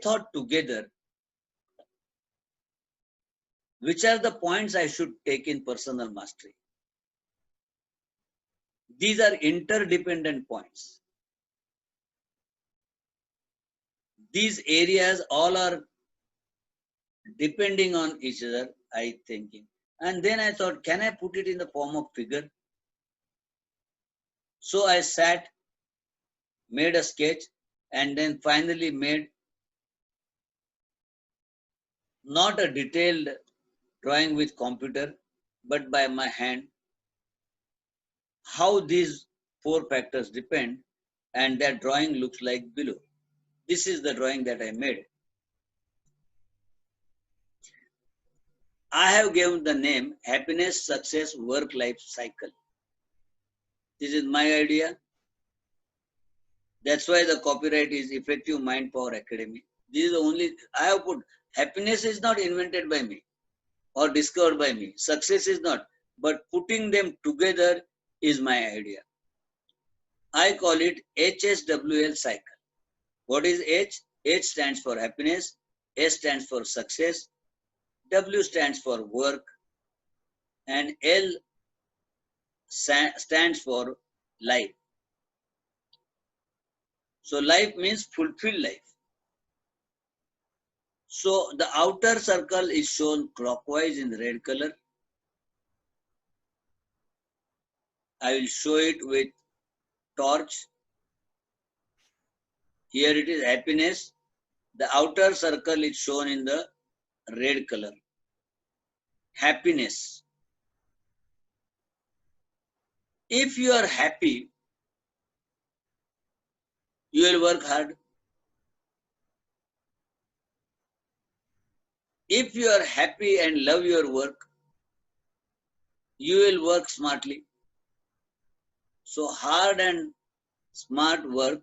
thought together, which are the points I should take in personal mastery. These are interdependent points. These areas all are depending on each other, I thinking. And then I thought, can I put it in the form of figure? So I sat, made a sketch, and then finally made not a detailed drawing with computer, but by my hand, how these four factors depend, and that drawing looks like below. This is the drawing that I made. I have given the name Happiness, Success, Work Life Cycle. This is my idea. That's why the copyright is Effective Mind Power Academy. This is the only, I have put, happiness is not invented by me or discovered by me. Success is not, but putting them together is my idea. I call it HSWL cycle. What is H? H stands for happiness, S stands for success, W stands for work, and L stands for life. So life means fulfilled life. So the outer circle is shown clockwise in red color. I will show it with torch. Here it is happiness. The outer circle is shown in the red color. Happiness. If you are happy, you will work hard. If you are happy and love your work, you will work smartly. So hard and smart work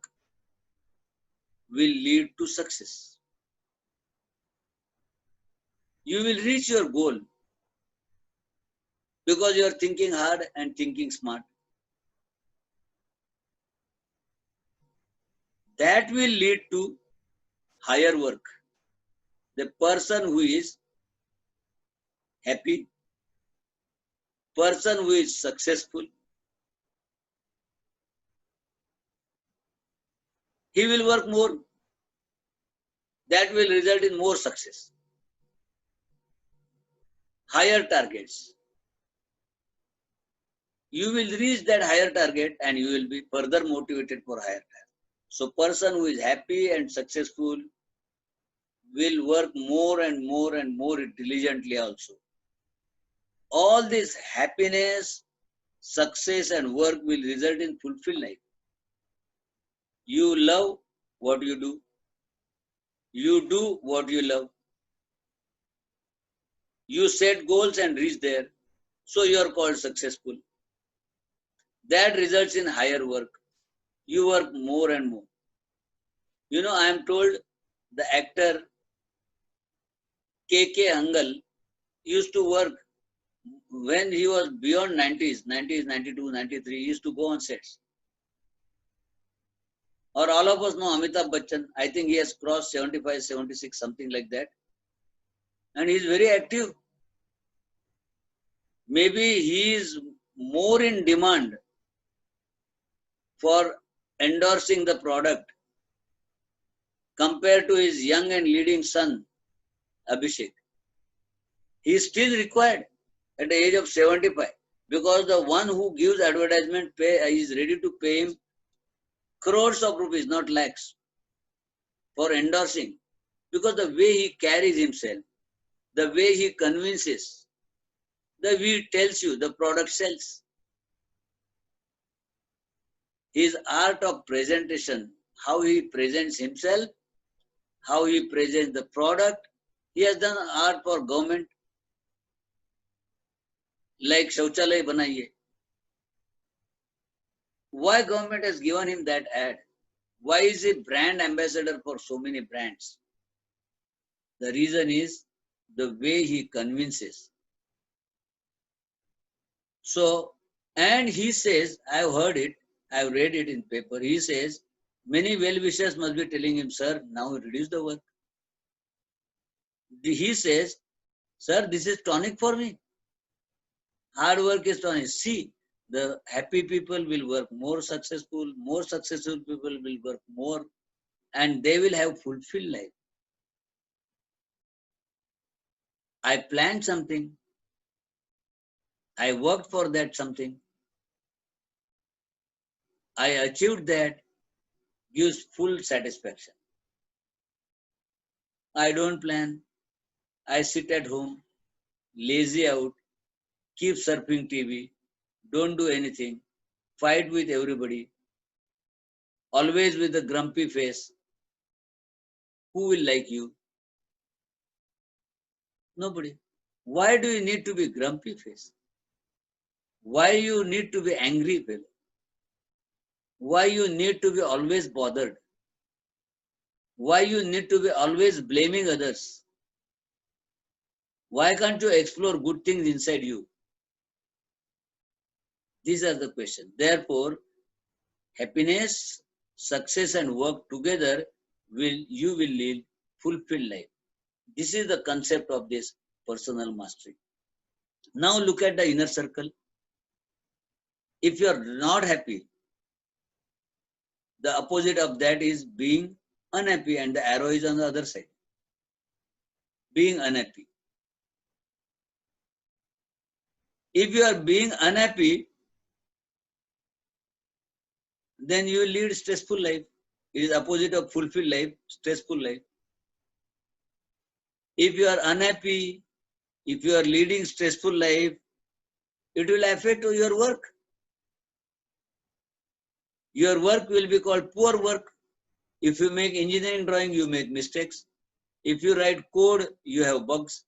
will lead to success. You will reach your goal because you are thinking hard and thinking smart. That will lead to higher work. The person who is happy, person who is successful, he will work more. That will result in more success. Higher targets. You will reach that higher target and you will be further motivated for higher target. So person who is happy and successful will work more and more and more diligently also. All this happiness, success and work will result in fulfilled life. You love what you do. You do what you love. You set goals and reach there. So you are called successful. That results in higher work. You work more and more. You know, I am told the actor K.K. Hangal used to work when he was beyond 90s, 92, 93, he used to go on sets. Or all of us know Amitabh Bachchan. I think he has crossed 75, 76, something like that. And he is very active. Maybe he is more in demand for endorsing the product compared to his young and leading son, Abhishek. He is still required at the age of 75 because the one who gives advertisement is ready to pay him crores of rupees, not lakhs, for endorsing, because the way he carries himself, the way he convinces, the way he tells you the product sells. His art of presentation, how he presents himself, how he presents the product. He has done art for government, like Shauchalay Banaiye. Why government has given him that ad? Why is he brand ambassador for so many brands? The reason is the way he convinces. So, and he says, I've heard it, I've read it in paper. He says, many well-wishers must be telling him, sir, now reduce the work. He says, sir, this is tonic for me. Hard work is tonic. See, the happy people will work more successful people will work more, and they will have fulfilled life. I planned something. I worked for that something. I achieved that, gives full satisfaction. I don't plan. I sit at home, lazy out, keep surfing TV, don't do anything, fight with everybody, always with a grumpy face. Who will like you? Nobody. Why do you need to be grumpy face? Why you need to be angry fellow? Why you need to be always bothered? Why you need to be always blaming others? Why can't you explore good things inside you? These are the questions. Therefore, happiness, success, and work together you will live fulfilled life. This is the concept of this personal mastery. Now look at the inner circle. If you are not happy, the opposite of that is being unhappy, and the arrow is on the other side. Being unhappy. If you are being unhappy, then you will lead stressful life. It is opposite of fulfilled life, stressful life. If you are unhappy, if you are leading stressful life, it will affect your work. Your work will be called poor work. If you make engineering drawing, you make mistakes. If you write code, you have bugs.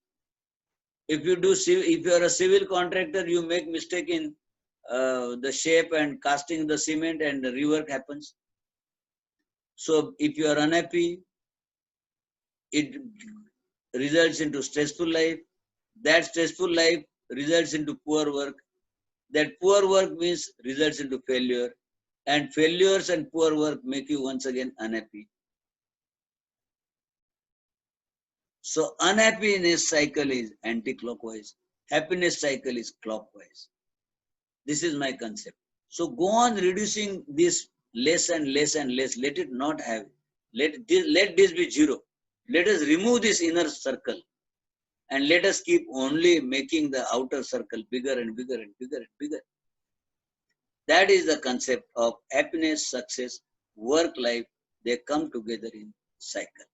If you are a civil contractor, you make mistake in the shape and casting the cement, and the rework happens. So if you are unhappy, it results into stressful life. That stressful life results into poor work. That poor work means results into failure. And failures and poor work make you once again unhappy. So unhappiness cycle is anti-clockwise. Happiness cycle is clockwise. This is my concept. So go on reducing this less and less and less. Let it not have. Let this be zero. Let us remove this inner circle, and let us keep only making the outer circle bigger and bigger and bigger and bigger. That is the concept of happiness, success, work life. They come together in cycle.